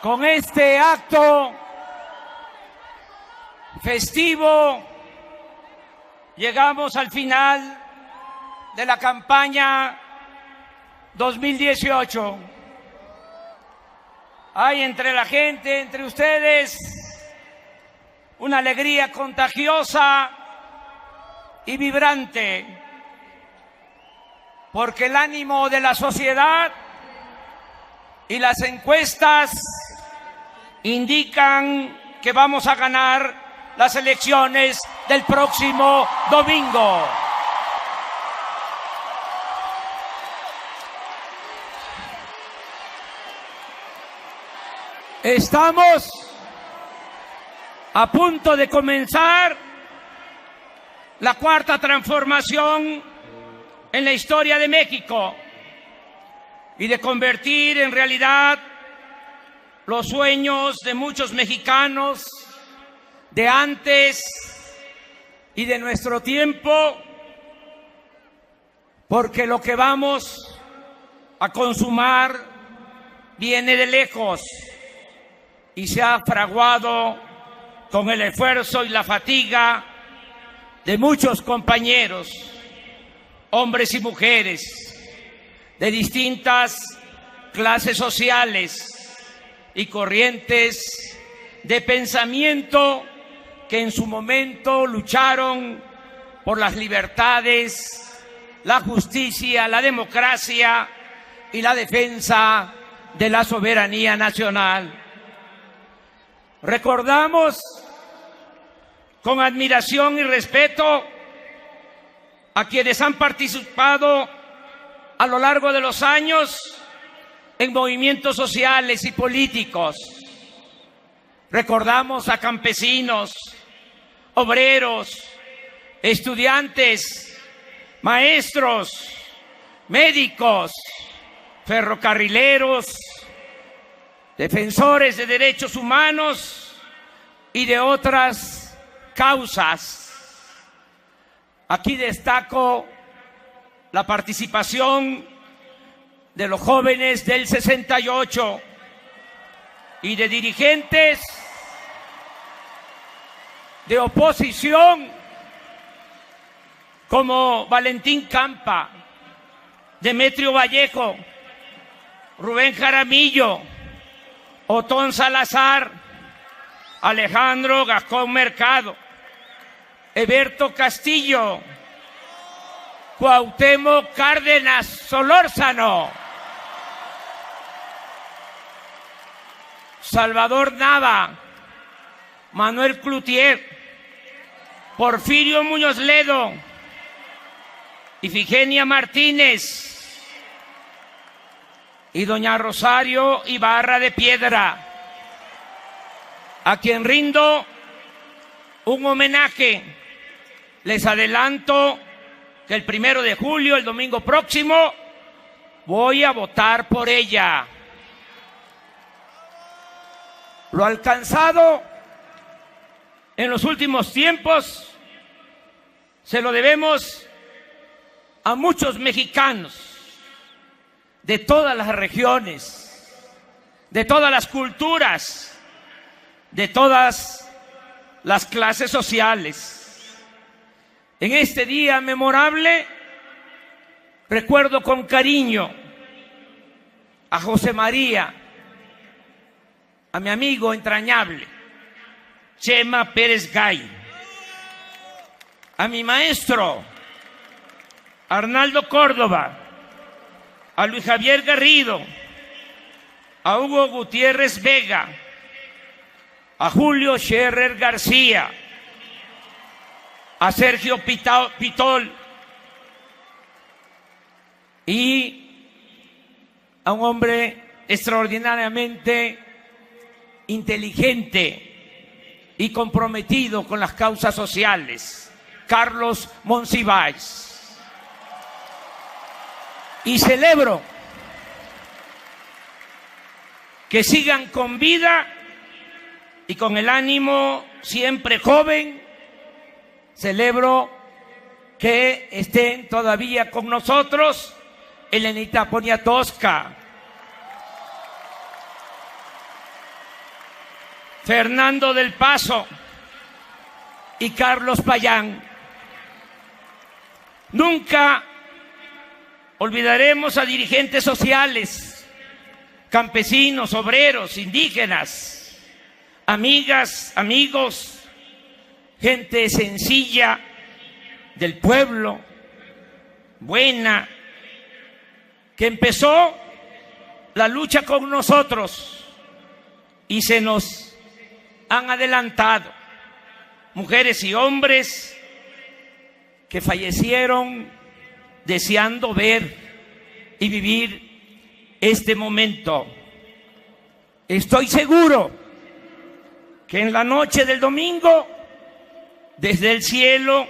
Con este acto festivo llegamos al final de la campaña 2018. Hay entre la gente, entre ustedes, una alegría contagiosa y vibrante, porque el ánimo de la sociedad y las encuestas indican que vamos a ganar las elecciones del próximo domingo. Estamos a punto de comenzar la cuarta transformación en la historia de México y de convertir en realidad los sueños de muchos mexicanos de antes y de nuestro tiempo, porque lo que vamos a consumar viene de lejos y se ha fraguado con el esfuerzo y la fatiga de muchos compañeros, hombres y mujeres, de distintas clases sociales y corrientes de pensamiento que en su momento lucharon por las libertades, la justicia, la democracia y la defensa de la soberanía nacional. Recordamos con admiración y respeto a quienes han participado a lo largo de los años en movimientos sociales y políticos. Recordamos a campesinos, obreros, estudiantes, maestros, médicos, ferrocarrileros, defensores de derechos humanos y de otras causas. Aquí destaco la participación de los jóvenes del 68 y de dirigentes de oposición como Valentín Campa, Demetrio Vallejo, Rubén Jaramillo, Otón Salazar, Alejandro Gascón Mercado, Eberto Castillo, Cuauhtémoc Cárdenas Solórzano, Salvador Nava, Manuel Cloutier, Porfirio Muñoz Ledo, Ifigenia Martínez y doña Rosario Ibarra de Piedra, a quien rindo un homenaje. Les adelanto que el 1 de julio, el domingo próximo, voy a votar por ella. Lo alcanzado en los últimos tiempos se lo debemos a muchos mexicanos de todas las regiones, de todas las culturas, de todas las clases sociales. En este día memorable recuerdo con cariño a José María, a mi amigo entrañable, Chema Pérez Gay, a mi maestro, Arnaldo Córdoba, a Luis Javier Garrido, a Hugo Gutiérrez Vega, a Julio Scherer García, a Sergio Pitol y a un hombre extraordinariamente inteligente y comprometido con las causas sociales, Carlos Monsiváis. Y celebro que sigan con vida y con el ánimo siempre joven. Celebro que estén todavía con nosotros Elenita Poniatowska, Fernando del Paso y Carlos Payán. Nunca olvidaremos a dirigentes sociales, campesinos, obreros, indígenas, amigas, amigos, gente sencilla del pueblo, buena, que empezó la lucha con nosotros y se nos han adelantado. Mujeres y hombres que fallecieron deseando ver y vivir este momento. Estoy seguro que en la noche del domingo, desde el cielo,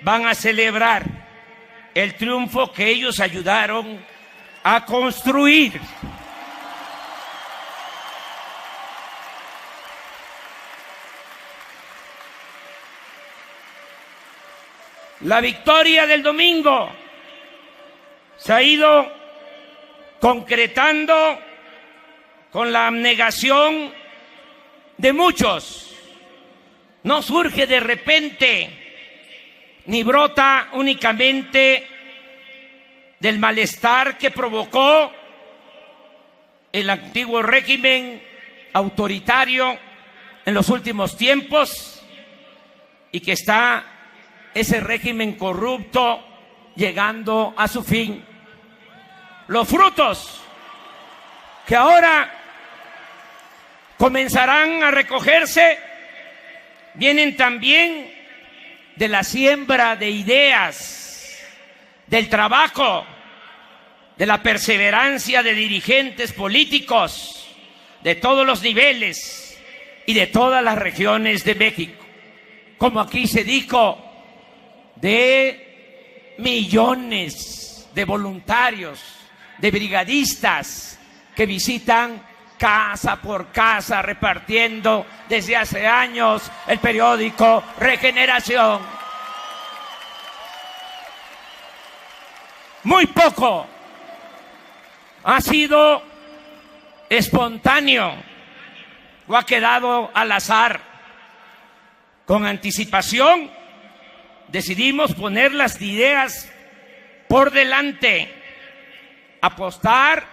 van a celebrar el triunfo que ellos ayudaron a construir. La victoria del domingo se ha ido concretando con la abnegación de muchos. No surge de repente, ni brota únicamente del malestar que provocó el antiguo régimen autoritario en los últimos tiempos y que está ese régimen corrupto llegando a su fin. Los frutos que ahora comenzarán a recogerse vienen también de la siembra de ideas, del trabajo, de la perseverancia de dirigentes políticos de todos los niveles y de todas las regiones de México. Como aquí se dijo, de millones de voluntarios, de brigadistas que visitan casa por casa repartiendo desde hace años el periódico Regeneración. Muy poco ha sido espontáneo o ha quedado al azar. Con anticipación decidimos poner las ideas por delante, apostar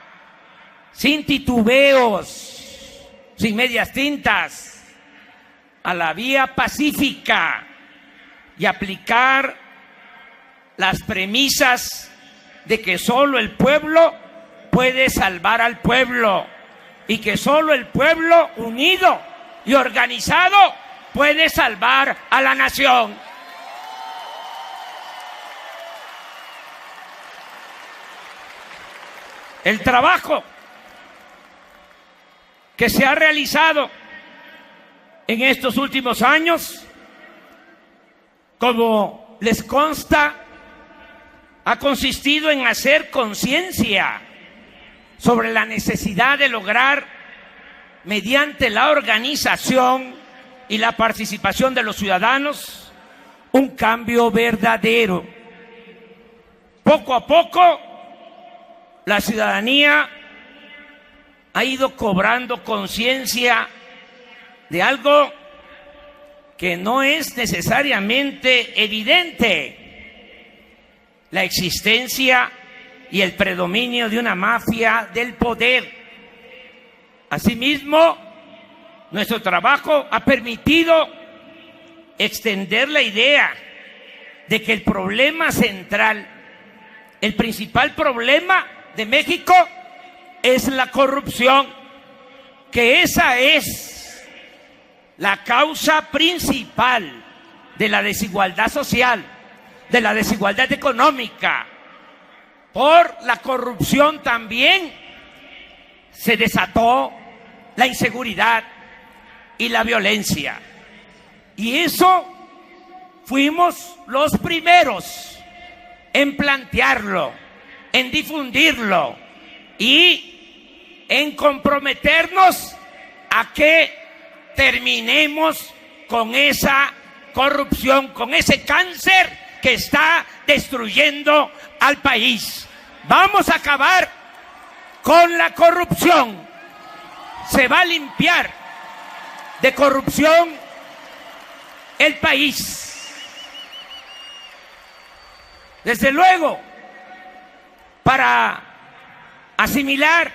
sin titubeos, sin medias tintas, a la vía pacífica y aplicar las premisas de que solo el pueblo puede salvar al pueblo y que solo el pueblo unido y organizado puede salvar a la nación. El trabajo que se ha realizado en estos últimos años, como les consta, ha consistido en hacer conciencia sobre la necesidad de lograr, mediante la organización y la participación de los ciudadanos, un cambio verdadero. Poco a poco, la ciudadanía ha ido cobrando conciencia de algo que no es necesariamente evidente: la existencia y el predominio de una mafia del poder. Asimismo, nuestro trabajo ha permitido extender la idea de que el problema central, el principal problema de México, es la corrupción, que esa es la causa principal de la desigualdad social, de la desigualdad económica. Por la corrupción también se desató la inseguridad y la violencia. Y eso fuimos los primeros en plantearlo, en difundirlo y en comprometernos a que terminemos con esa corrupción, con ese cáncer que está destruyendo al país. Vamos a acabar con la corrupción. Se va a limpiar de corrupción el país. Desde luego, para asimilar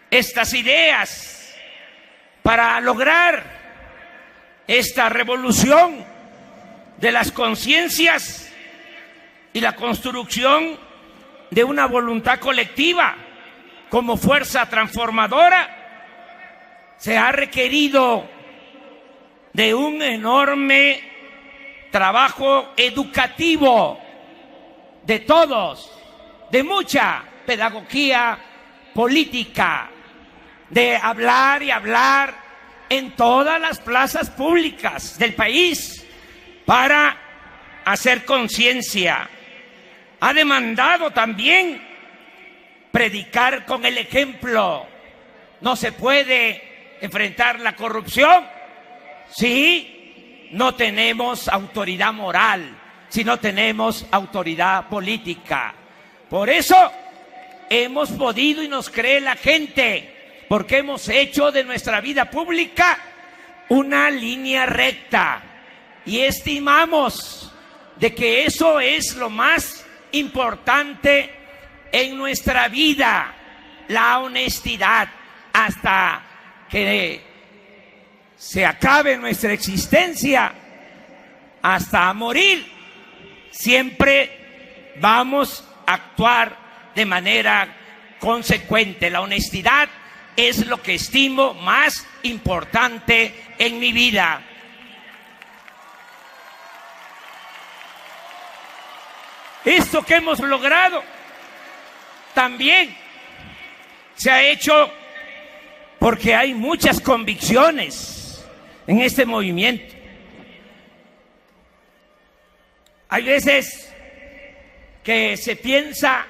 estas ideas, para lograr esta revolución de las conciencias y la construcción de una voluntad colectiva como fuerza transformadora, se ha requerido de un enorme trabajo educativo de todos, de mucha pedagogía política, de hablar y hablar en todas las plazas públicas del país para hacer conciencia. Ha demandado también predicar con el ejemplo. No se puede enfrentar la corrupción si no tenemos autoridad moral, si no tenemos autoridad política. Por eso hemos podido y nos cree la gente, porque hemos hecho de nuestra vida pública una línea recta y estimamos de que eso es lo más importante en nuestra vida, la honestidad, hasta que se acabe nuestra existencia, hasta morir. Siempre vamos a actuar de manera consecuente. La honestidad es lo que estimo más importante en mi vida. Esto que hemos logrado también se ha hecho porque hay muchas convicciones en este movimiento. Hay veces que se piensa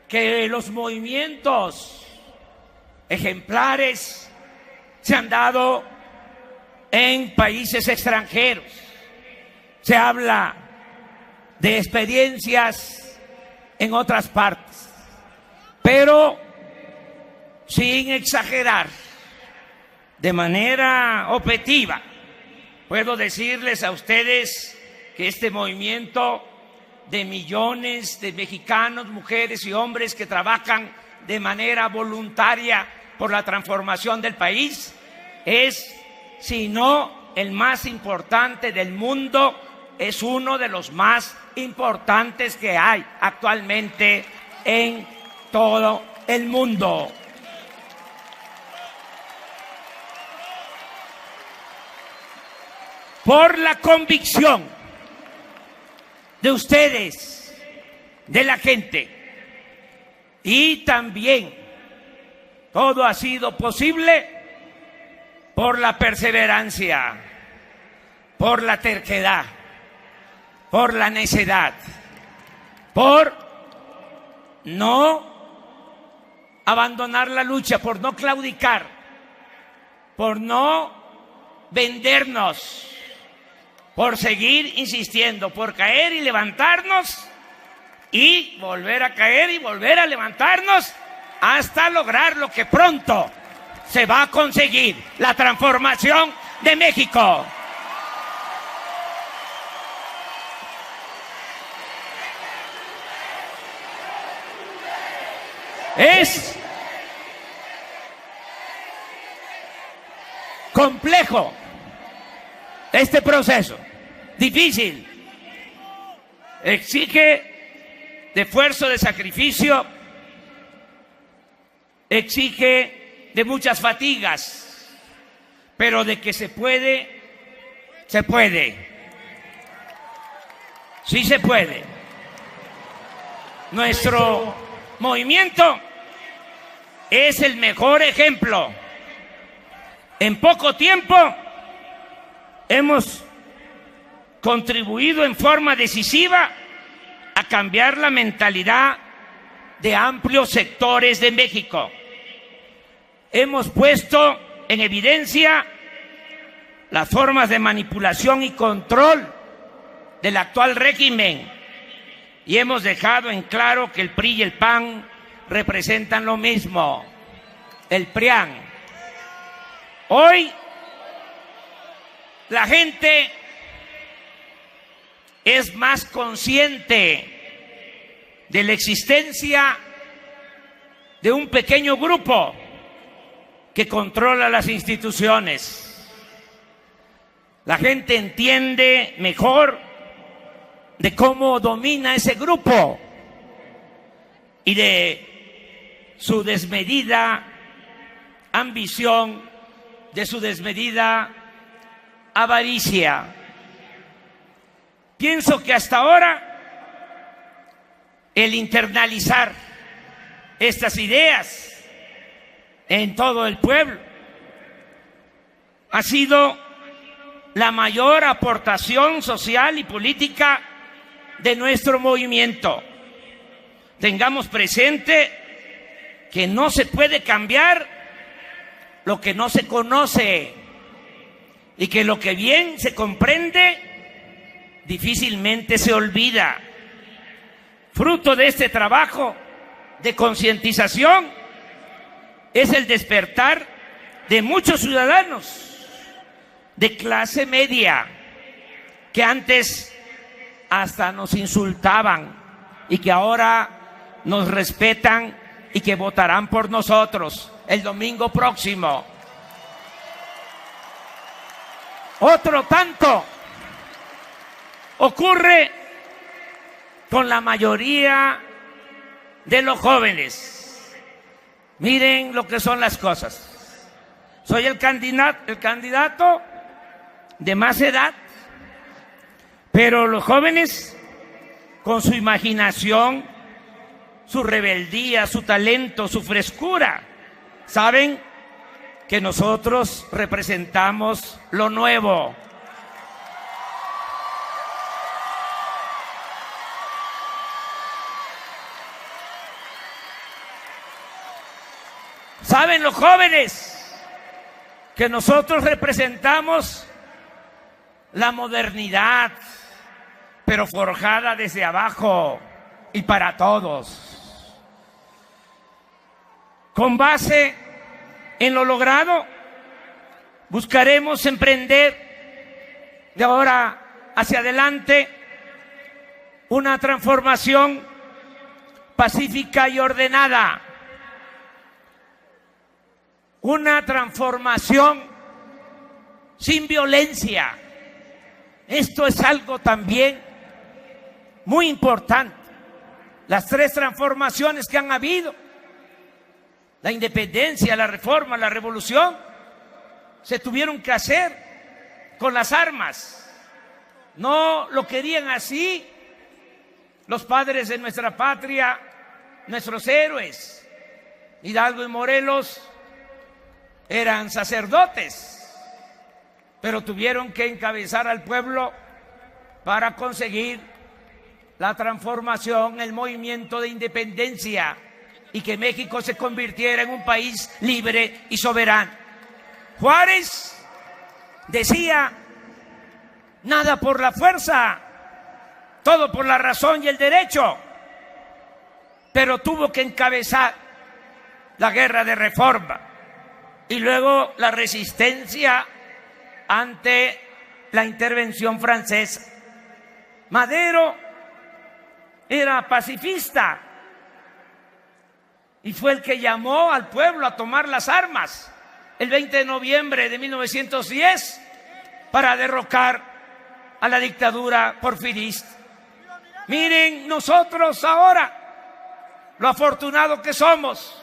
que los movimientos ejemplares se han dado en países extranjeros. Se habla de experiencias en otras partes, pero sin exagerar, de manera objetiva, puedo decirles a ustedes que este movimiento de millones de mexicanos, mujeres y hombres que trabajan de manera voluntaria por la transformación del país es, si no el más importante del mundo, es uno de los más importantes que hay actualmente en todo el mundo. Por la convicción de ustedes, de la gente, y también todo ha sido posible por la perseverancia, por la terquedad, por la necedad, por no abandonar la lucha, por no claudicar, por no vendernos, por seguir insistiendo, por caer y levantarnos y volver a caer y volver a levantarnos hasta lograr lo que pronto se va a conseguir, la transformación de México. Es complejo este proceso, difícil, exige de esfuerzo, de sacrificio, exige de muchas fatigas, pero de que se puede, se puede. Sí se puede. Nuestro movimiento es el mejor ejemplo. En poco tiempo hemos contribuido en forma decisiva a cambiar la mentalidad de amplios sectores de México. Hemos puesto en evidencia las formas de manipulación y control del actual régimen y hemos dejado en claro que el PRI y el PAN representan lo mismo, el PRIAN. Hoy la gente es más consciente de la existencia de un pequeño grupo que controla las instituciones. La gente entiende mejor de cómo domina ese grupo y de su desmedida ambición, de su desmedida avaricia. Pienso que hasta ahora el internalizar estas ideas en todo el pueblo ha sido la mayor aportación social y política de nuestro movimiento. Tengamos presente que no se puede cambiar lo que no se conoce y que lo que bien se comprende difícilmente se olvida. Fruto de este trabajo de concientización es el despertar de muchos ciudadanos de clase media que antes hasta nos insultaban y que ahora nos respetan y que votarán por nosotros el domingo próximo. Otro tanto ocurre con la mayoría de los jóvenes. Miren lo que son las cosas. Soy el candidato de más edad, pero los jóvenes, con su imaginación, su rebeldía, su talento, su frescura, saben que nosotros representamos lo nuevo. Saben los jóvenes que nosotros representamos la modernidad, pero forjada desde abajo y para todos. Con base en lo logrado, buscaremos emprender de ahora hacia adelante una transformación pacífica y ordenada, una transformación sin violencia. Esto es algo también muy importante. Las tres transformaciones que han habido, la independencia, la reforma, la revolución, se tuvieron que hacer con las armas. No lo querían así los padres de nuestra patria, nuestros héroes. Hidalgo y Morelos eran sacerdotes, pero tuvieron que encabezar al pueblo para conseguir la transformación, el movimiento de independencia y que México se convirtiera en un país libre y soberano. Juárez decía: nada por la fuerza, todo por la razón y el derecho, pero tuvo que encabezar la guerra de reforma y luego la resistencia ante la intervención francesa. Madero era pacifista y fue el que llamó al pueblo a tomar las armas el 20 de noviembre de 1910 para derrocar a la dictadura porfirista. Miren nosotros ahora lo afortunados que somos.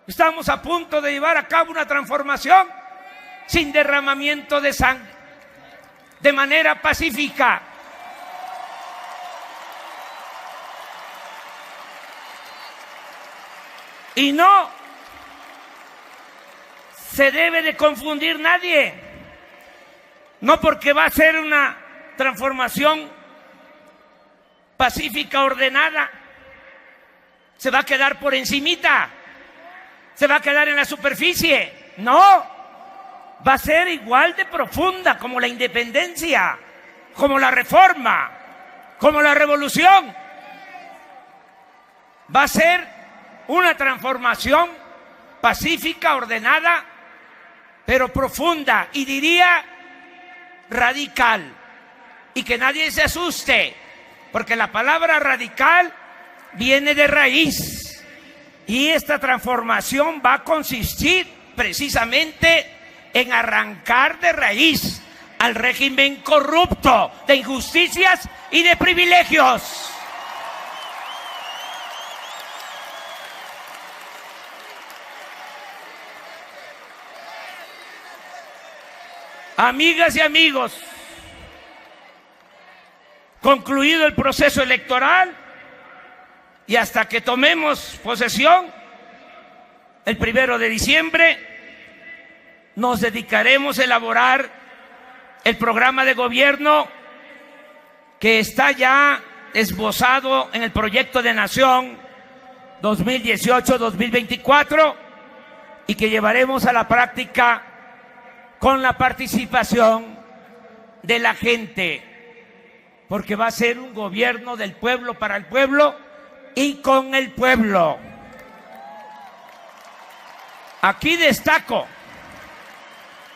Estamos a punto de llevar a cabo una transformación sin derramamiento de sangre, de manera pacífica. Y no se debe de confundir nadie. No porque va a ser una transformación pacífica, ordenada, se va a quedar por encimita, se va a quedar en la superficie. No, va a ser igual de profunda como la independencia, como la reforma, como la revolución. Va a ser una transformación pacífica, ordenada, pero profunda, y diría radical. Y que nadie se asuste, porque la palabra radical viene de raíz. Y esta transformación va a consistir precisamente en arrancar de raíz al régimen corrupto de injusticias y de privilegios. Amigas y amigos, concluido el proceso electoral y hasta que tomemos posesión, el 1 de diciembre, nos dedicaremos a elaborar el programa de gobierno que está ya esbozado en el Proyecto de Nación 2018-2024 y que llevaremos a la práctica con la participación de la gente, porque va a ser un gobierno del pueblo para el pueblo y con el pueblo. Aquí destaco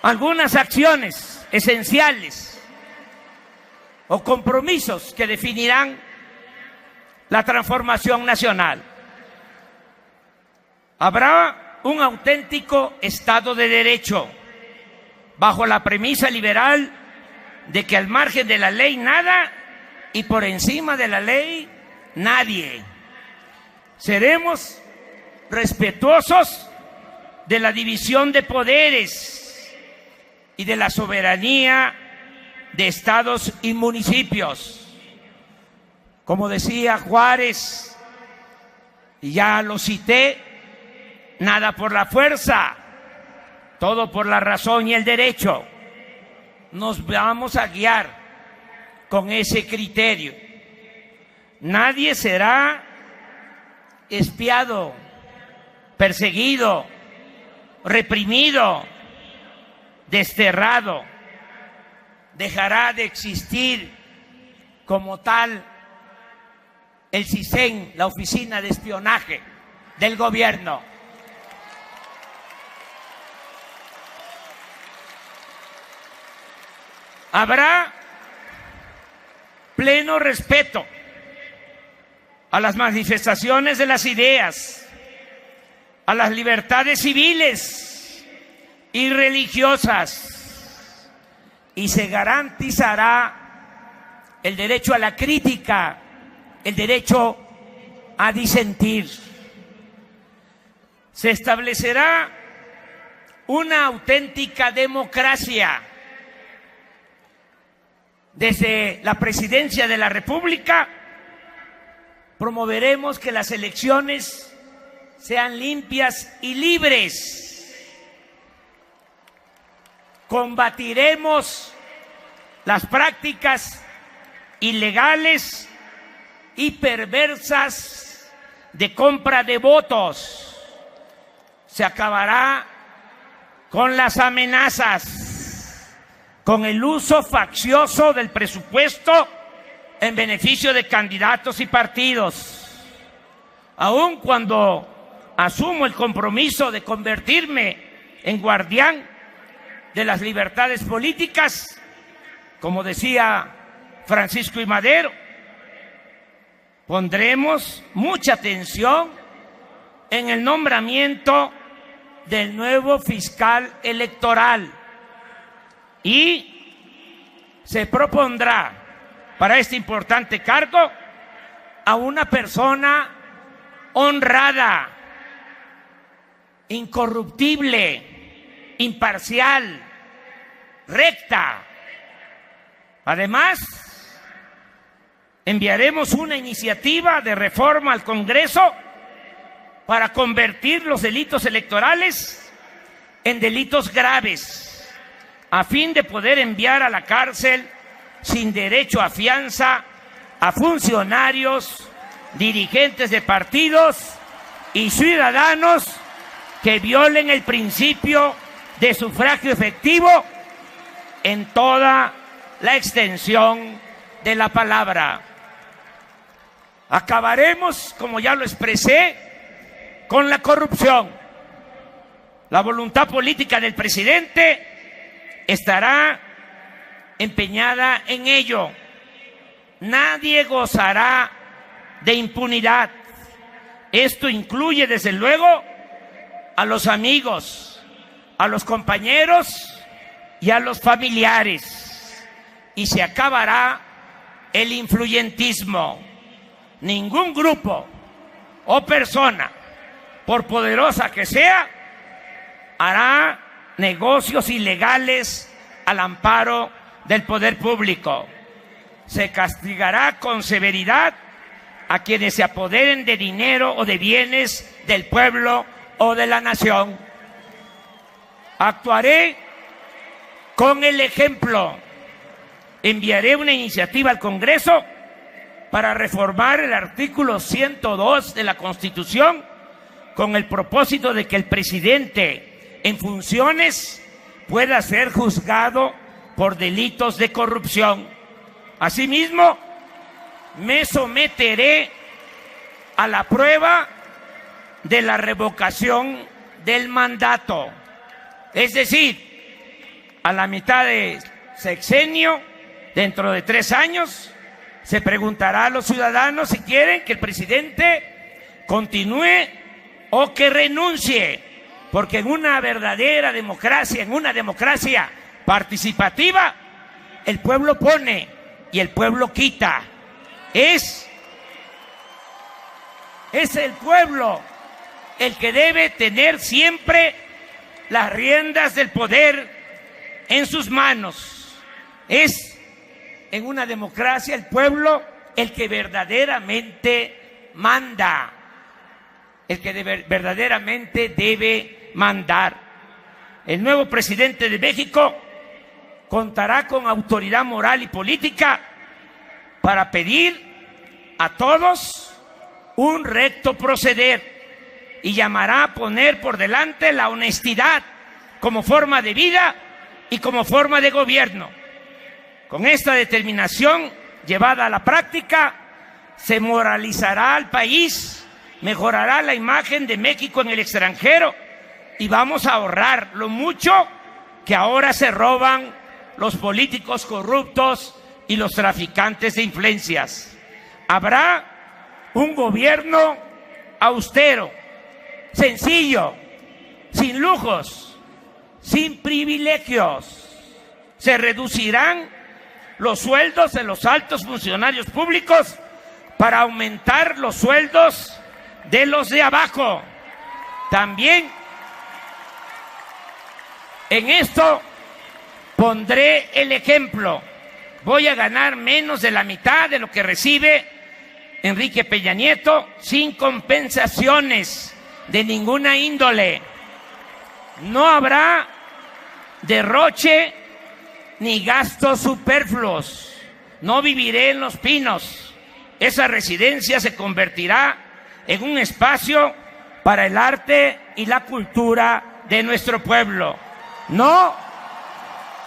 algunas acciones esenciales o compromisos que definirán la transformación nacional. Habrá un auténtico Estado de Derecho, bajo la premisa liberal de que al margen de la ley nada y por encima de la ley nadie. Seremos respetuosos de la división de poderes y de la soberanía de estados y municipios. Como decía Juárez, y ya lo cité, nada por la fuerza, todo por la razón y el derecho. Nos vamos a guiar con ese criterio. Nadie será espiado, perseguido, reprimido, desterrado. Dejará de existir como tal el CISEN, la Oficina de Espionaje del Gobierno. Habrá pleno respeto a las manifestaciones de las ideas, a las libertades civiles y religiosas, y se garantizará el derecho a la crítica, el derecho a disentir. Se establecerá una auténtica democracia. Desde la Presidencia de la República promoveremos que las elecciones sean limpias y libres. Combatiremos las prácticas ilegales y perversas de compra de votos. Se acabará con las amenazas, con el uso faccioso del presupuesto en beneficio de candidatos y partidos. Aun cuando asumo el compromiso de convertirme en guardián de las libertades políticas, como decía Francisco I. Madero, pondremos mucha atención en el nombramiento del nuevo fiscal electoral y se propondrá para este importante cargo a una persona honrada, incorruptible, imparcial, recta. Además, enviaremos una iniciativa de reforma al Congreso para convertir los delitos electorales en delitos graves, a fin de poder enviar a la cárcel sin derecho a fianza a funcionarios, dirigentes de partidos y ciudadanos que violen el principio de sufragio efectivo en toda la extensión de la palabra. Acabaremos, como ya lo expresé, con la corrupción. La voluntad política del presidente estará empeñada en ello. Nadie gozará de impunidad. Esto incluye, desde luego, a los amigos, a los compañeros y a los familiares. Y se acabará el influyentismo. Ningún grupo o persona, por poderosa que sea, hará negocios ilegales al amparo del poder público. Se castigará con severidad a quienes se apoderen de dinero o de bienes del pueblo o de la nación. Actuaré con el ejemplo. Enviaré una iniciativa al Congreso para reformar el artículo 102 de la Constitución con el propósito de que el presidente en funciones pueda ser juzgado por delitos de corrupción. Asimismo, me someteré a la prueba de la revocación del mandato. Es decir, a la mitad de sexenio, dentro de 3 años, se preguntará a los ciudadanos si quieren que el presidente continúe o que renuncie, porque en una verdadera democracia, en una democracia participativa, el pueblo pone y el pueblo quita. Es el pueblo el que debe tener siempre las riendas del poder en sus manos. Es en una democracia el pueblo el que verdaderamente manda, el que verdaderamente debe mandar. El nuevo presidente de México contará con autoridad moral y política para pedir a todos un recto proceder y llamará a poner por delante la honestidad como forma de vida y como forma de gobierno. Con esta determinación llevada a la práctica, se moralizará al país, mejorará la imagen de México en el extranjero y vamos a ahorrar lo mucho que ahora se roban los políticos corruptos y los traficantes de influencias. Habrá un gobierno austero, sencillo, sin lujos, sin privilegios. Se reducirán los sueldos de los altos funcionarios públicos para aumentar los sueldos de los de abajo. También en esto pondré el ejemplo. Voy a ganar menos de la mitad de lo que recibe Enrique Peña Nieto, sin compensaciones de ninguna índole. No habrá derroche ni gastos superfluos. No viviré en Los Pinos. Esa residencia se convertirá en un espacio para el arte y la cultura de nuestro pueblo. No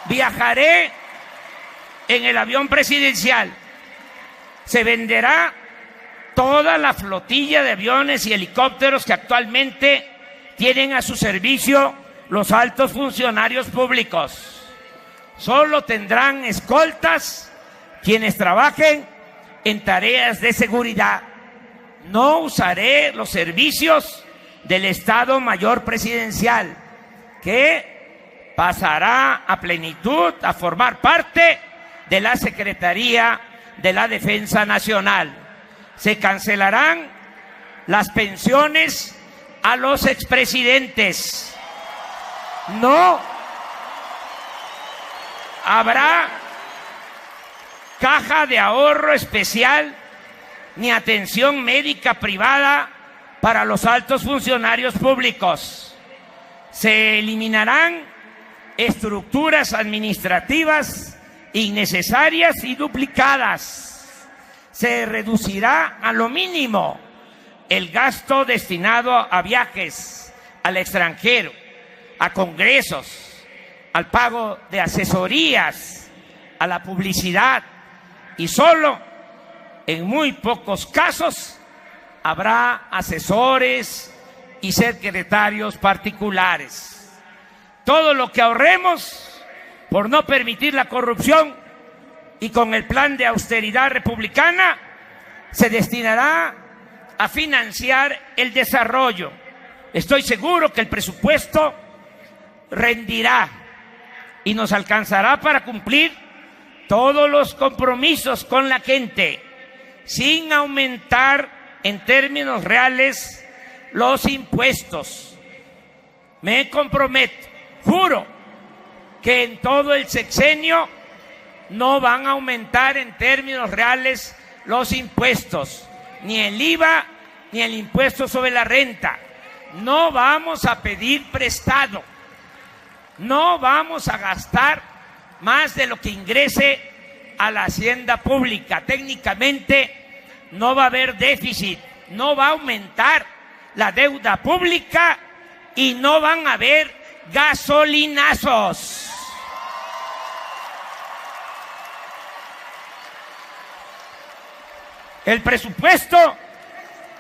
viajaré en el avión presidencial. Se venderá toda la flotilla de aviones y helicópteros que actualmente tienen a su servicio los altos funcionarios públicos. Solo tendrán escoltas quienes trabajen en tareas de seguridad. No usaré los servicios del Estado Mayor Presidencial, que pasará a plenitud a formar parte de la Secretaría de la Defensa Nacional. Se cancelarán las pensiones a los expresidentes. No habrá caja de ahorro especial ni atención médica privada para los altos funcionarios públicos. Se eliminarán estructuras administrativas innecesarias y duplicadas. Se reducirá a lo mínimo el gasto destinado a viajes al extranjero, a congresos, al pago de asesorías, a la publicidad, y solo en muy pocos casos habrá asesores y secretarios particulares. Todo lo que ahorremos por no permitir la corrupción y con el plan de austeridad republicana se destinará a financiar el desarrollo. Estoy seguro que el presupuesto rendirá y nos alcanzará para cumplir todos los compromisos con la gente, sin aumentar en términos reales los impuestos. Me comprometo, juro, que en todo el sexenio no van a aumentar en términos reales los impuestos, ni el IVA, ni el impuesto sobre la renta. No vamos a pedir prestado, no vamos a gastar más de lo que ingrese a la hacienda pública. Técnicamente no va a haber déficit, no va a aumentar la deuda pública y no van a haber gasolinazos. El presupuesto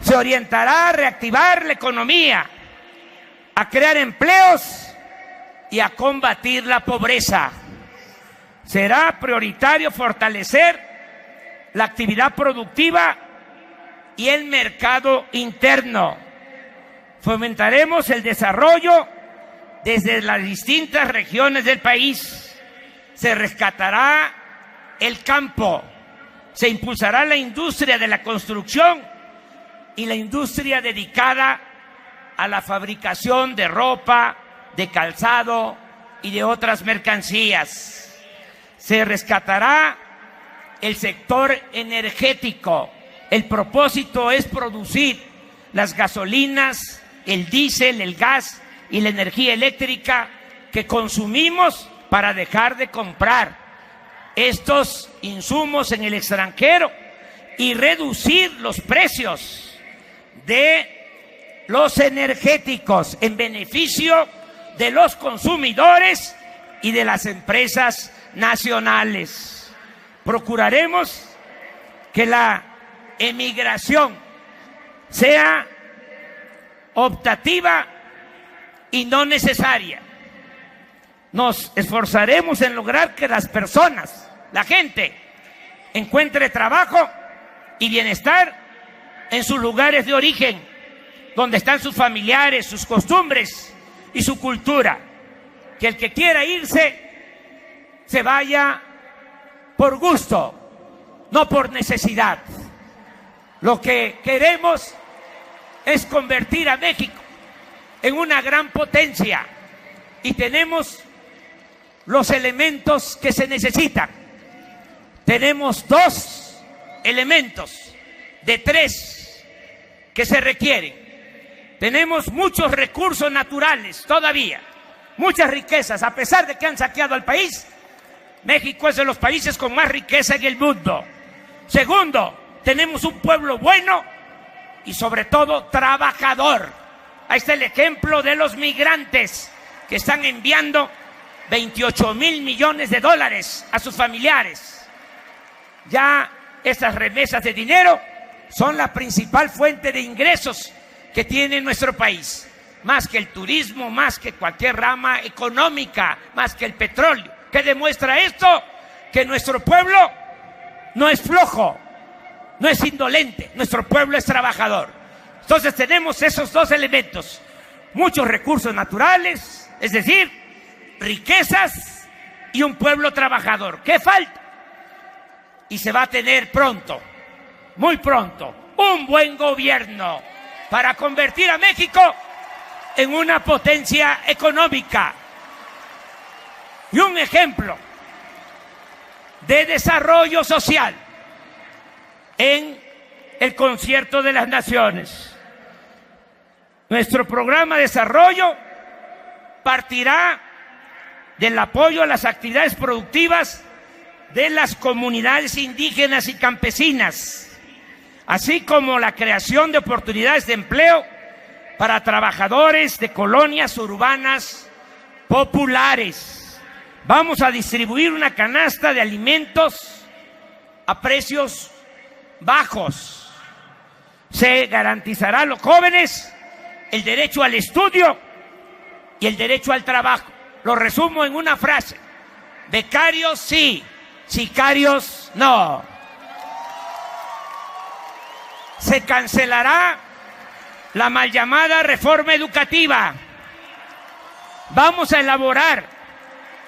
se orientará a reactivar la economía, a crear empleos y a combatir la pobreza. Será prioritario fortalecer la actividad productiva y el mercado interno. Fomentaremos el desarrollo desde las distintas regiones del país. Se rescatará el campo. Se impulsará la industria de la construcción y la industria dedicada a la fabricación de ropa, de calzado y de otras mercancías. Se rescatará el sector energético. El propósito es producir las gasolinas, el diésel, el gas y la energía eléctrica que consumimos para dejar de comprar estos insumos en el extranjero y reducir los precios de los energéticos en beneficio de los consumidores y de las empresas nacionales. Procuraremos que la emigración sea optativa y no necesaria. Nos esforzaremos en lograr que las personas, la gente, encuentre trabajo y bienestar en sus lugares de origen, donde están sus familiares, sus costumbres y su cultura. Que el que quiera irse, se vaya por gusto, no por necesidad. Lo que queremos es convertir a México en una gran potencia y tenemos los elementos que se necesitan. Tenemos 2 elementos de 3 que se requieren. Tenemos muchos recursos naturales todavía, muchas riquezas. A pesar de que han saqueado al país, México es de los países con más riqueza en el mundo. Segundo, tenemos un pueblo bueno y sobre todo trabajador. Ahí está el ejemplo de los migrantes que están enviando 28,000 millones de dólares a sus familiares. Ya estas remesas de dinero son la principal fuente de ingresos que tiene nuestro país, más que el turismo, más que cualquier rama económica, más que el petróleo. ¿Qué demuestra esto? Que nuestro pueblo no es flojo, no es indolente, nuestro pueblo es trabajador. Entonces tenemos esos 2 elementos, muchos recursos naturales, es decir, riquezas y un pueblo trabajador. ¿Qué falta? Y se va a tener pronto, muy pronto, un buen gobierno para convertir a México en una potencia económica y un ejemplo de desarrollo social en el concierto de las naciones. Nuestro programa de desarrollo partirá del apoyo a las actividades productivas de las comunidades indígenas y campesinas, así como la creación de oportunidades de empleo para trabajadores de colonias urbanas populares. Vamos a distribuir una canasta de alimentos a precios bajos. Se garantizará a los jóvenes el derecho al estudio y el derecho al trabajo. Lo resumo en una frase: becarios sí, sicarios no. Se cancelará la mal llamada reforma educativa. Vamos a elaborar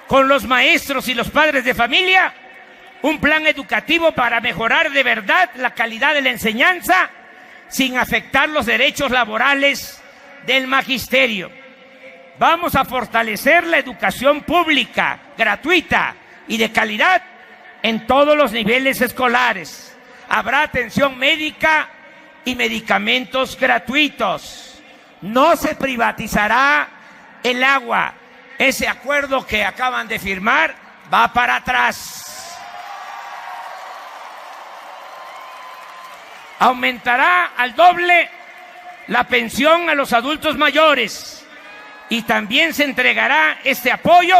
con los maestros y los padres de familia un plan educativo para mejorar de verdad la calidad de la enseñanza sin afectar los derechos laborales del magisterio. Vamos a fortalecer la educación pública, gratuita y de calidad en todos los niveles escolares. Habrá atención médica y medicamentos gratuitos. No se privatizará el agua. Ese acuerdo que acaban de firmar va para atrás. Aumentará al doble la pensión a los adultos mayores y también se entregará este apoyo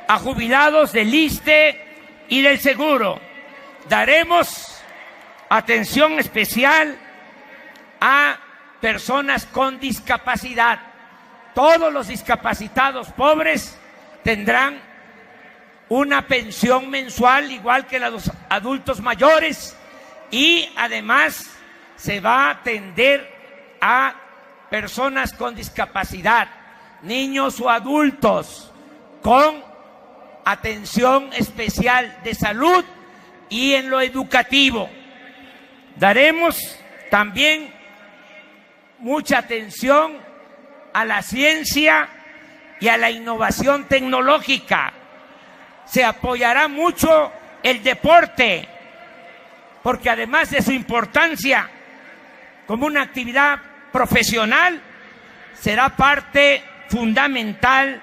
a jubilados del ISSSTE y del Seguro. Daremos atención especial a personas con discapacidad. Todos los discapacitados pobres tendrán una pensión mensual igual que los adultos mayores, y además se va a atender a personas con discapacidad, niños o adultos, con atención especial de salud y en lo educativo. Daremos también mucha atención a la ciencia y a la innovación tecnológica. Se apoyará mucho el deporte, porque además de su importancia como una actividad profesional, será parte fundamental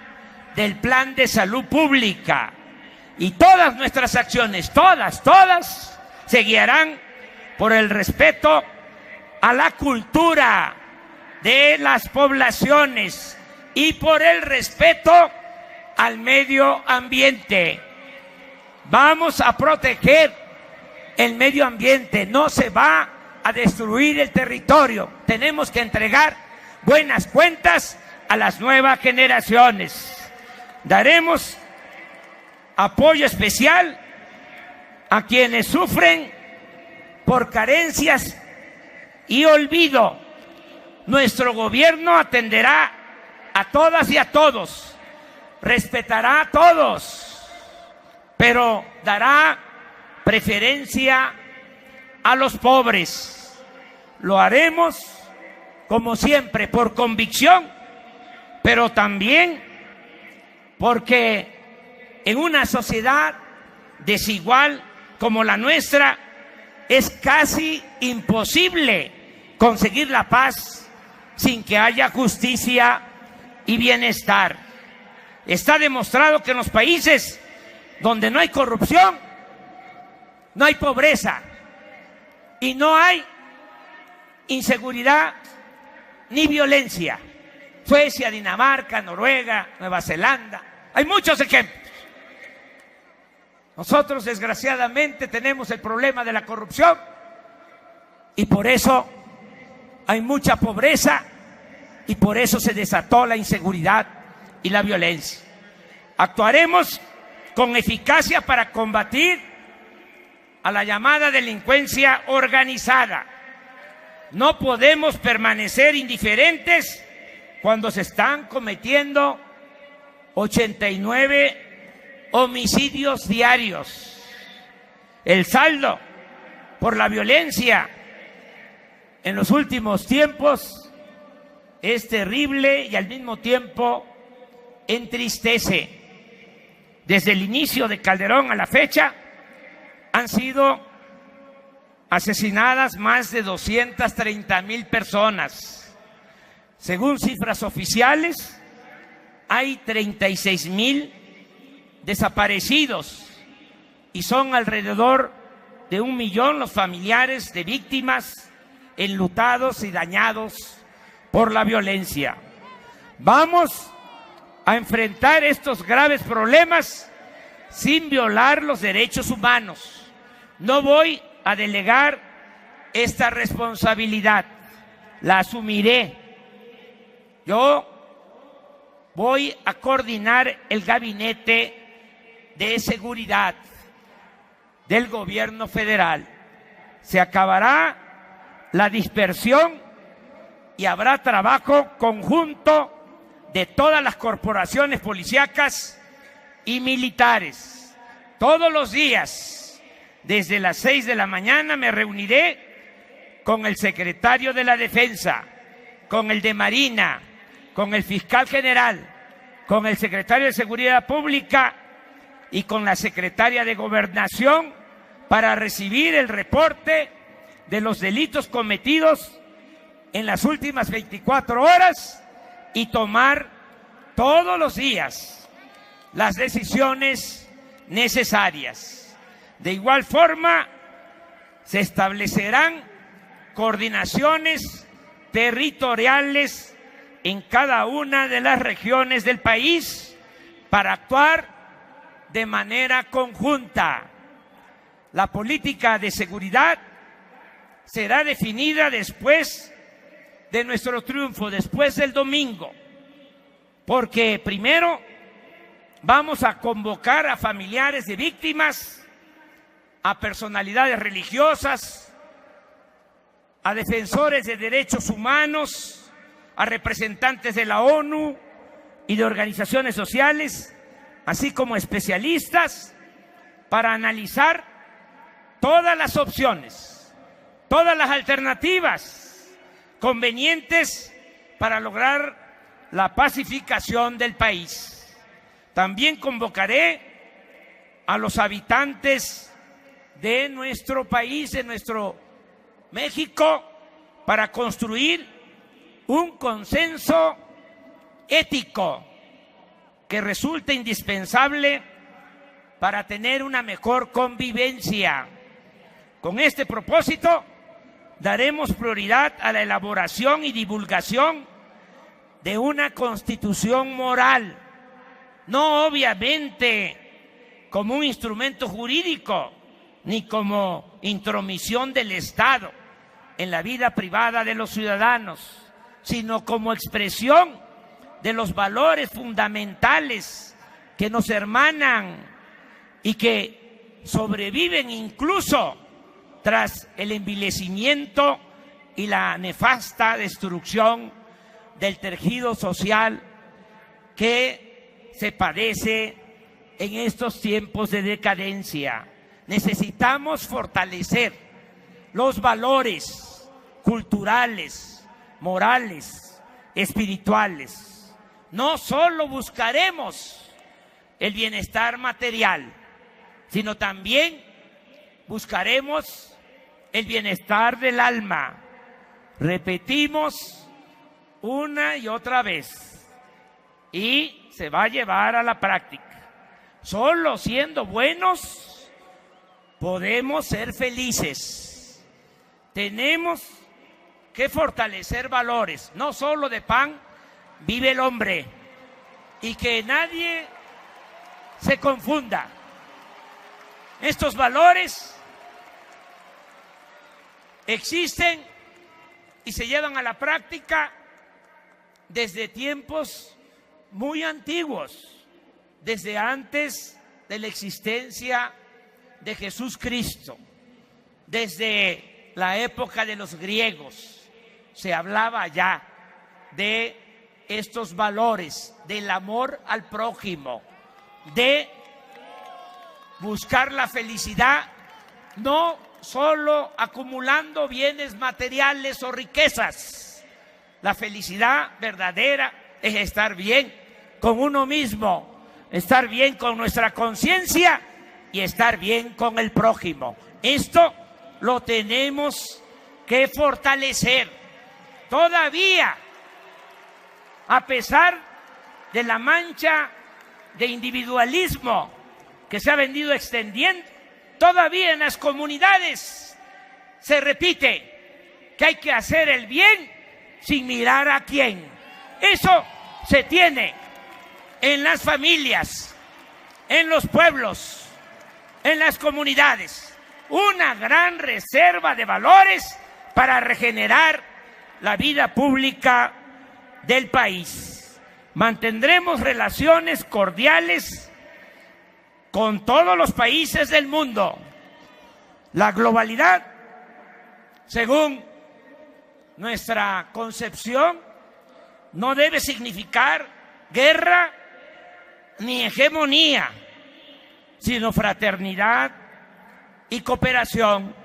del plan de salud pública. Y todas nuestras acciones, todas, se guiarán por el respeto a la cultura de las poblaciones y por el respeto al medio ambiente. Vamos a proteger el medio ambiente, no se va a destruir el territorio. Tenemos que entregar buenas cuentas a las nuevas generaciones. Daremos apoyo especial a quienes sufren por carencias y olvido. Nuestro gobierno atenderá a todas y a todos, respetará a todos, pero dará preferencia a los pobres. Lo haremos, como siempre, por convicción, pero también porque en una sociedad desigual como la nuestra es casi imposible conseguir la paz sin que haya justicia y bienestar. Está demostrado que en los países donde no hay corrupción, no hay pobreza y no hay inseguridad ni violencia. Suecia, Dinamarca, Noruega, Nueva Zelanda, hay muchos ejemplos. Nosotros desgraciadamente tenemos el problema de la corrupción y por eso hay mucha pobreza y por eso se desató la inseguridad y la violencia. Actuaremos con eficacia para combatir a la llamada delincuencia organizada. No podemos permanecer indiferentes cuando se están cometiendo 89 homicidios diarios. El saldo por la violencia en los últimos tiempos es terrible y al mismo tiempo entristece. Desde el inicio de Calderón a la fecha han sido asesinadas más de 230,000 personas. Según cifras oficiales, hay 36,000 desaparecidos y son alrededor de 1 millón los familiares de víctimas enlutados y dañados por la violencia. Vamos a enfrentar estos graves problemas sin violar los derechos humanos. No voy a delegar esta responsabilidad, la asumiré Yo voy a coordinar el gabinete de seguridad del gobierno federal. Se acabará la dispersión y habrá trabajo conjunto de todas las corporaciones policíacas y militares. Todos los días, desde las 6 de la mañana, me reuniré con el secretario de la Defensa, con el de Marina, con el fiscal general, con el secretario de Seguridad Pública y con la secretaria de Gobernación para recibir el reporte de los delitos cometidos en las últimas 24 horas y tomar todos los días las decisiones necesarias. De igual forma, se establecerán coordinaciones territoriales en cada una de las regiones del país para actuar de manera conjunta. La política de seguridad será definida después de nuestro triunfo, después del domingo, porque primero vamos a convocar a familiares de víctimas, a personalidades religiosas, a defensores de derechos humanos, a representantes de la ONU y de organizaciones sociales, así como especialistas, para analizar todas las opciones, todas las alternativas convenientes para lograr la pacificación del país. También convocaré a los habitantes de nuestro país, de nuestro México, para construir un consenso ético que resulte indispensable para tener una mejor convivencia. Con este propósito, daremos prioridad a la elaboración y divulgación de una constitución moral, no obviamente como un instrumento jurídico, ni como intromisión del Estado en la vida privada de los ciudadanos, sino como expresión de los valores fundamentales que nos hermanan y que sobreviven incluso tras el envilecimiento y la nefasta destrucción del tejido social que se padece en estos tiempos de decadencia. Necesitamos fortalecer los valores culturales, morales, espirituales. No solo buscaremos el bienestar material, sino también buscaremos el bienestar del alma. Repetimos una y otra vez y se va a llevar a la práctica. Solo siendo buenos podemos ser felices. Tenemos que fortalecer valores. No solo de pan vive el hombre, y que nadie se confunda. Estos valores existen y se llevan a la práctica desde tiempos muy antiguos, desde antes de la existencia de Jesús Cristo. Desde la época de los griegos se hablaba ya de estos valores, del amor al prójimo, de buscar la felicidad, no solo acumulando bienes materiales o riquezas. La felicidad verdadera es estar bien con uno mismo, estar bien con nuestra conciencia y estar bien con el prójimo. Esto lo tenemos que fortalecer. Todavía, a pesar de la mancha de individualismo que se ha venido extendiendo, todavía en las comunidades se repite que hay que hacer el bien sin mirar a quién. Eso se tiene en las familias, en los pueblos, en las comunidades. Una gran reserva de valores para regenerar la vida pública del país. Mantendremos relaciones cordiales con todos los países del mundo. La globalidad, según nuestra concepción, no debe significar guerra ni hegemonía, sino fraternidad y cooperación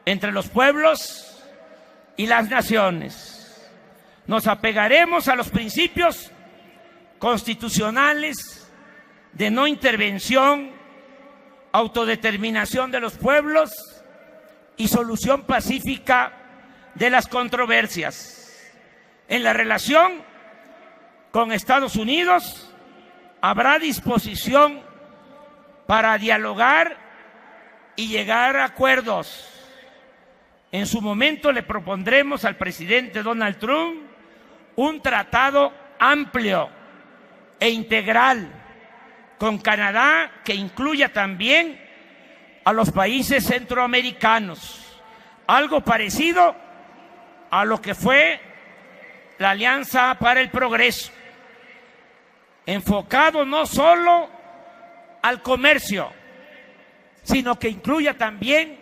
entre los pueblos y las naciones. Nos apegaremos a los principios constitucionales de no intervención, autodeterminación de los pueblos y solución pacífica de las controversias. En la relación con Estados Unidos habrá disposición para dialogar y llegar a acuerdos. En su momento le propondremos al presidente Donald Trump un tratado amplio e integral con Canadá que incluya también a los países centroamericanos, algo parecido a lo que fue la Alianza para el Progreso, enfocado no solo al comercio, sino que incluya también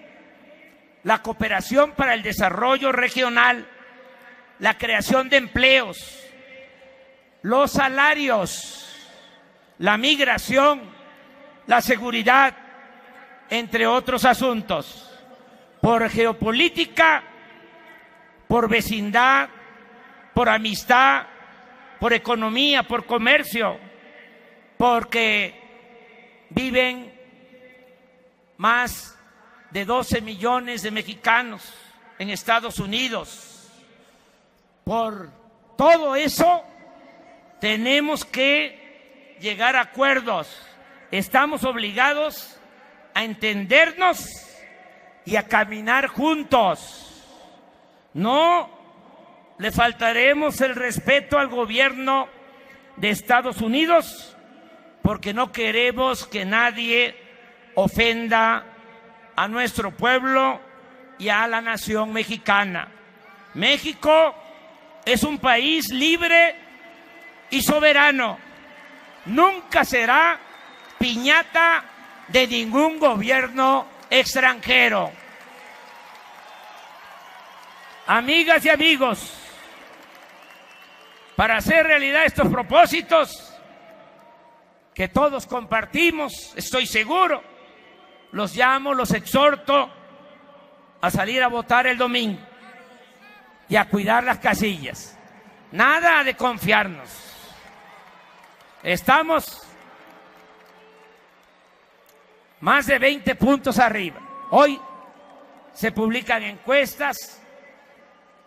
la cooperación para el desarrollo regional, la creación de empleos, los salarios, la migración, la seguridad, entre otros asuntos, por geopolítica, por vecindad, por amistad, por economía, por comercio, porque viven más de 12 millones de mexicanos en Estados Unidos. Por todo eso tenemos que llegar a acuerdos. Estamos obligados a entendernos y a caminar juntos. No le faltaremos el respeto al gobierno de Estados Unidos porque no queremos que nadie ofenda a nuestro pueblo y a la nación mexicana. México es un país libre y soberano. Nunca será piñata de ningún gobierno extranjero. Amigas y amigos, para hacer realidad estos propósitos que todos compartimos, estoy seguro, los llamo, los exhorto a salir a votar el domingo y a cuidar las casillas. Nada de confiarnos. Estamos más de 20 puntos arriba. Hoy se publican encuestas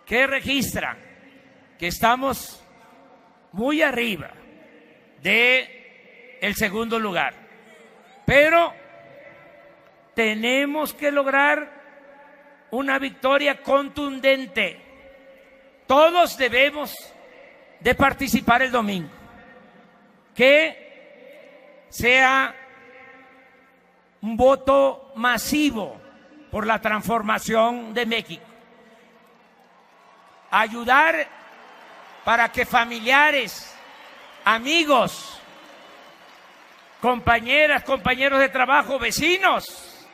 que registran que estamos muy arriba del segundo lugar. Pero tenemos que lograr una victoria contundente. Todos debemos de participar el domingo. Que sea un voto masivo por la transformación de México. Ayudar para que familiares, amigos, compañeras, compañeros de trabajo, vecinos,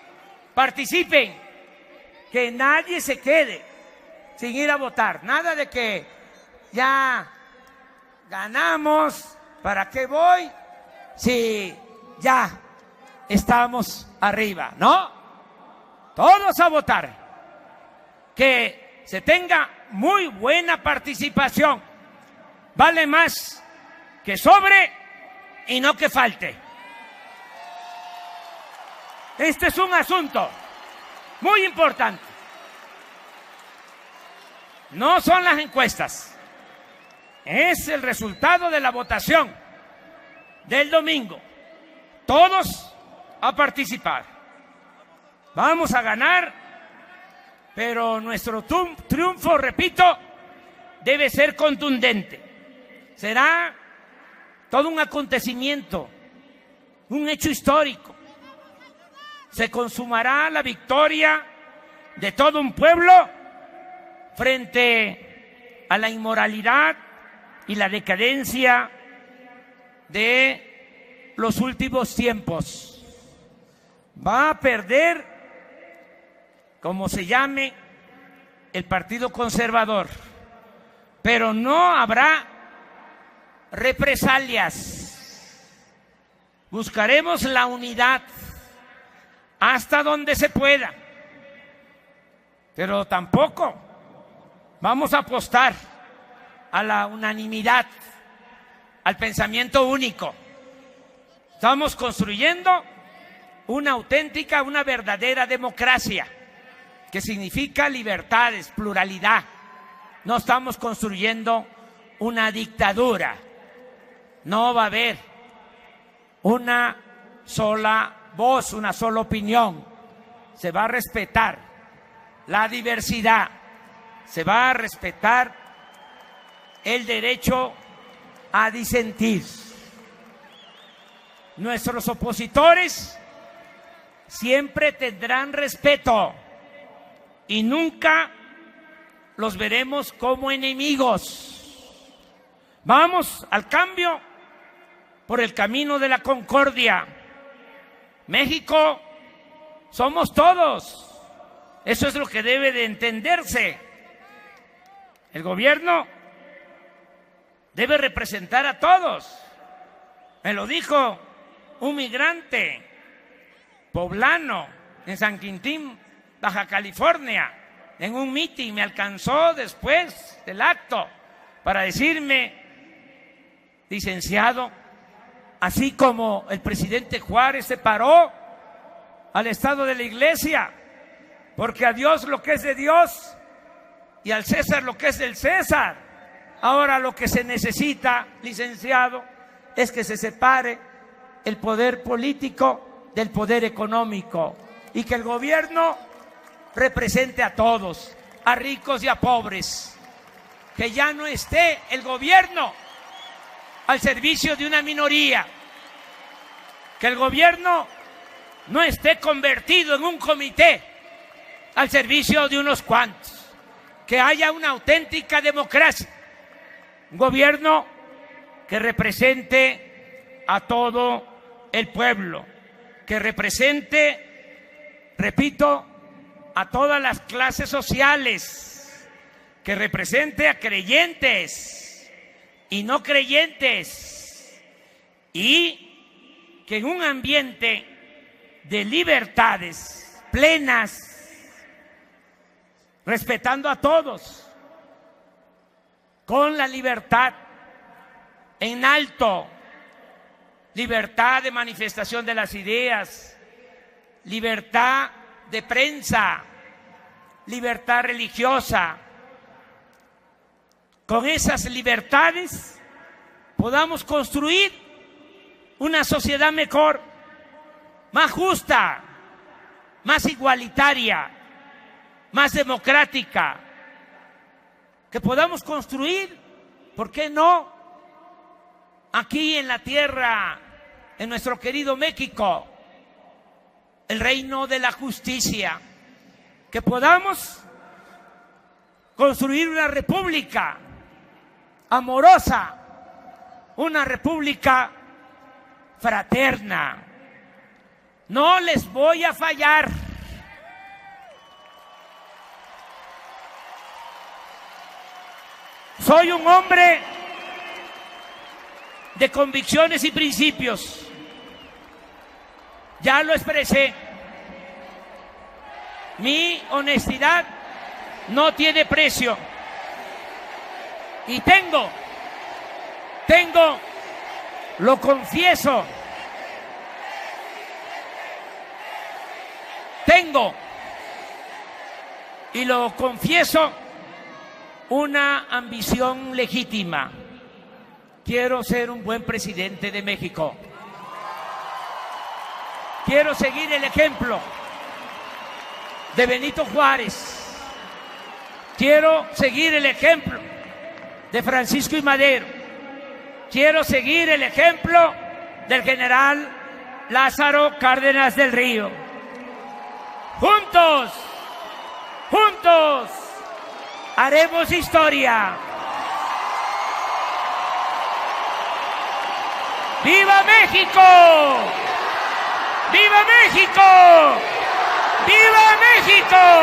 participen. Que nadie se quede sin ir a votar. Nada de que ya ganamos, ¿para qué voy? Si ya estamos arriba, ¿no? Todos a votar. Que se tenga muy buena participación. Vale más que sobre y no que falte. Este es un asunto muy importante. No son las encuestas. Es el resultado de la votación del domingo. Todos a participar. Vamos a ganar, pero nuestro triunfo, repito, debe ser contundente. Será todo un acontecimiento, un hecho histórico. Se consumará la victoria de todo un pueblo frente a la inmoralidad, y la decadencia de los últimos tiempos. Va a perder, como se llame, el Partido Conservador, pero no habrá represalias. Buscaremos la unidad hasta donde se pueda, pero tampoco vamos a apostar a la unanimidad, al pensamiento único. Estamos construyendo una auténtica, una verdadera democracia, que significa libertades, pluralidad. No estamos construyendo una dictadura. No va a haber una sola voz, una sola opinión. Se va a respetar la diversidad, se va a respetar el derecho a disentir. Nuestros opositores siempre tendrán respeto y nunca los veremos como enemigos. Vamos al cambio por el camino de la concordia. México somos todos. Eso es lo que debe de entenderse. El gobierno debe representar a todos. Me lo dijo un migrante poblano en San Quintín, Baja California, en un mitin. Me alcanzó después del acto para decirme: licenciado, así como el presidente Juárez se paró al Estado de la Iglesia, porque a Dios lo que es de Dios y al César lo que es del César, ahora lo que se necesita, licenciado, es que se separe el poder político del poder económico y que el gobierno represente a todos, a ricos y a pobres, que ya no esté el gobierno al servicio de una minoría, que el gobierno no esté convertido en un comité al servicio de unos cuantos, que haya una auténtica democracia, un gobierno que represente a todo el pueblo, que represente, repito, a todas las clases sociales, que represente a creyentes y no creyentes, y que en un ambiente de libertades plenas, respetando a todos, con la libertad en alto, libertad de manifestación de las ideas, libertad de prensa, libertad religiosa. Con esas libertades podamos construir una sociedad mejor, más justa, más igualitaria, más democrática, que podamos construir, ¿por qué no?, aquí en la tierra, en nuestro querido México, el reino de la justicia, que podamos construir una república amorosa, una república fraterna. No les voy a fallar. Soy un hombre de convicciones y principios. Ya lo expresé. Mi honestidad no tiene precio. Y lo confieso, y lo confieso, una ambición legítima. Quiero ser un buen presidente de México. Quiero seguir el ejemplo de Benito Juárez. Quiero seguir el ejemplo de Francisco I. Madero. Quiero seguir el ejemplo del general Lázaro Cárdenas del Río. Juntos haremos historia. ¡Viva México! ¡Viva México! ¡Viva México!